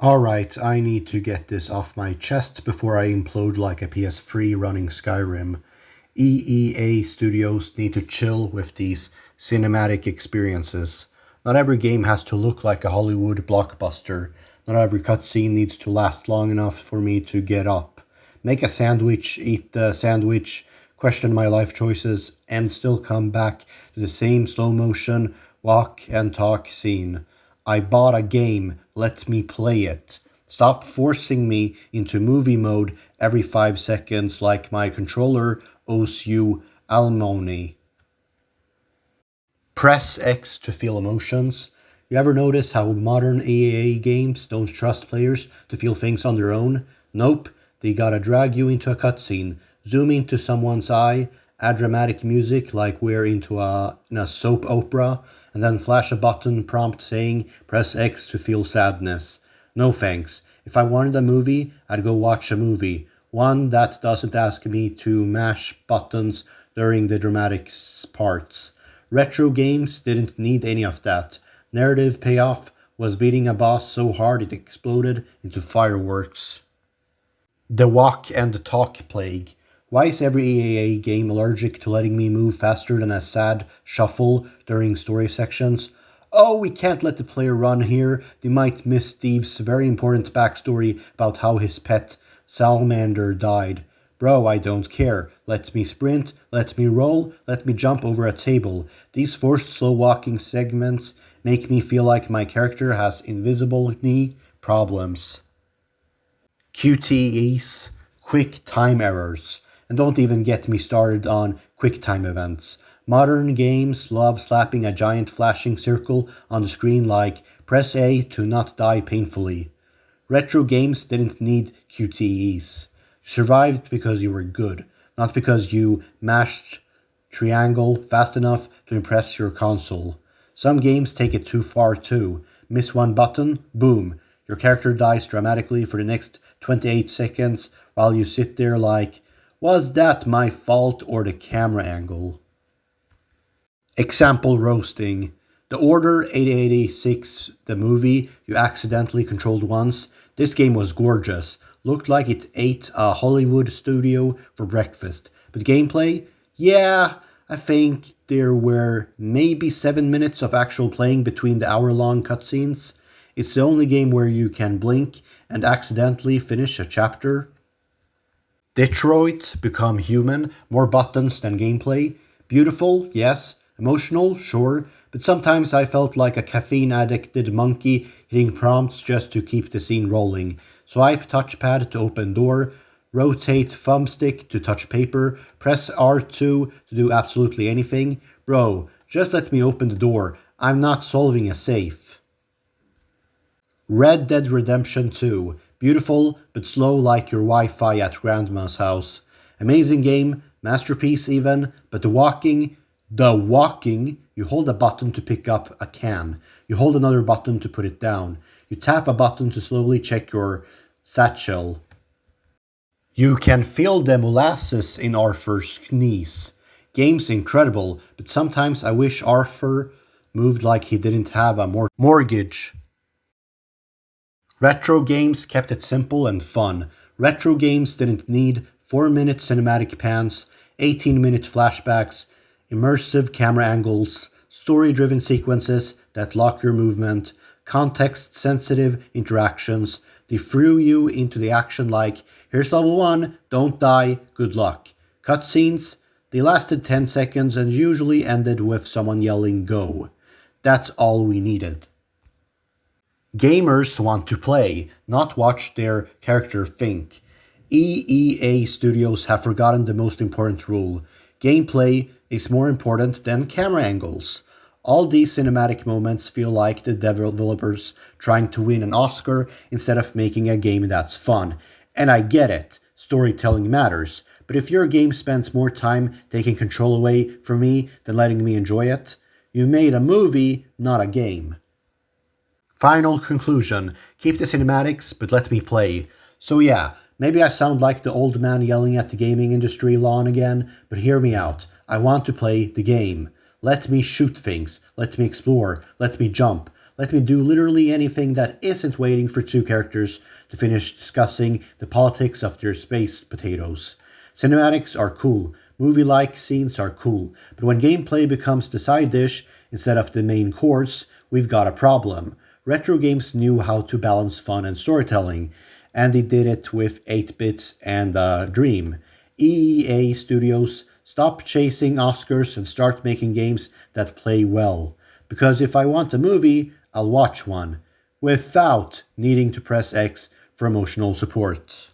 Alright, I need to get this off my chest before I implode like a PS3 running Skyrim. EEA studios need to chill with these cinematic experiences. Not every game has to look like a Hollywood blockbuster. Not every cutscene needs to last long enough for me to get up. Make a sandwich, eat the sandwich, question my life choices, and still come back to the same slow motion, walk and talk scene. I bought a game, let me play it. Stop forcing me into movie mode every 5 seconds like my controller owes you alimony. Press X to feel emotions. You ever notice how modern AAA games don't trust players to feel things on their own? Nope, they gotta drag you into a cutscene, zoom into someone's eye, add dramatic music like we're in a soap opera, and then flash a button prompt saying press X to feel sadness. No thanks. If I wanted a movie, I'd go watch a movie. One that doesn't ask me to mash buttons during the dramatic parts. Retro games didn't need any of that. Narrative payoff was beating a boss so hard it exploded into fireworks. The walk and talk plague. Why is every AAA game allergic to letting me move faster than a sad shuffle during story sections? Oh, we can't let the player run here. They might miss Steve's very important backstory about how his pet salamander died. Bro, I don't care. Let me sprint, let me roll, let me jump over a table. These forced slow walking segments make me feel like my character has invisible knee problems. QTEs, quick time errors. And don't even get me started on quick time events. Modern games love slapping a giant flashing circle on the screen like press A to not die painfully. Retro games didn't need QTEs. You survived because you were good, not because you mashed triangle fast enough to impress your console. Some games take it too far too. Miss one button, boom, your character dies dramatically for the next 28 seconds while you sit there like, was that my fault or the camera angle? Example roasting. The Order 8086, the movie you accidentally controlled once, this game was gorgeous. Looked like it ate a Hollywood studio for breakfast. But gameplay? Yeah, I think there were maybe 7 minutes of actual playing between the hour-long cutscenes. It's the only game where you can blink and accidentally finish a chapter. Detroit Become Human, more buttons than gameplay. Beautiful, yes. Emotional, sure. But sometimes I felt like a caffeine addicted monkey hitting prompts just to keep the scene rolling. Swipe touchpad to open door, rotate thumbstick to touch paper, press R2 to do absolutely anything. Bro, just let me open the door. I'm not solving a safe. Red Dead Redemption 2. Beautiful, but slow like your Wi-Fi at grandma's house. Amazing game, masterpiece even, but the walking, you hold a button to pick up a can. You hold another button to put it down. You tap a button to slowly check your satchel. You can feel the molasses in Arthur's knees. Game's incredible, but sometimes I wish Arthur moved like he didn't have a mortgage. Retro games kept it simple and fun. Retro games didn't need 4-minute cinematic pans, 18-minute flashbacks, immersive camera angles, story-driven sequences that lock your movement, context-sensitive interactions. They threw you into the action like, here's level 1, don't die, good luck. Cutscenes, they lasted 10 seconds and usually ended with someone yelling go. That's all we needed. Gamers want to play, not watch their character think. EEA studios have forgotten the most important rule. Gameplay is more important than camera angles. All these cinematic moments feel like the developers trying to win an Oscar instead of making a game that's fun. And I get it, storytelling matters, but if your game spends more time taking control away from me than letting me enjoy it, you made a movie, not a game. Final conclusion. Keep the cinematics, but let me play. So yeah, maybe I sound like the old man yelling at the gaming industry lawn again, but hear me out. I want to play the game. Let me shoot things. Let me explore. Let me jump. Let me do literally anything that isn't waiting for two characters to finish discussing the politics of their space potatoes. Cinematics are cool, movie-like scenes are cool, but when gameplay becomes the side dish instead of the main course, we've got a problem. Retro games knew how to balance fun and storytelling, and they did it with 8 bits and Dream. EEA Studios, stop chasing Oscars and start making games that play well. Because if I want a movie, I'll watch one, without needing to press X for emotional support.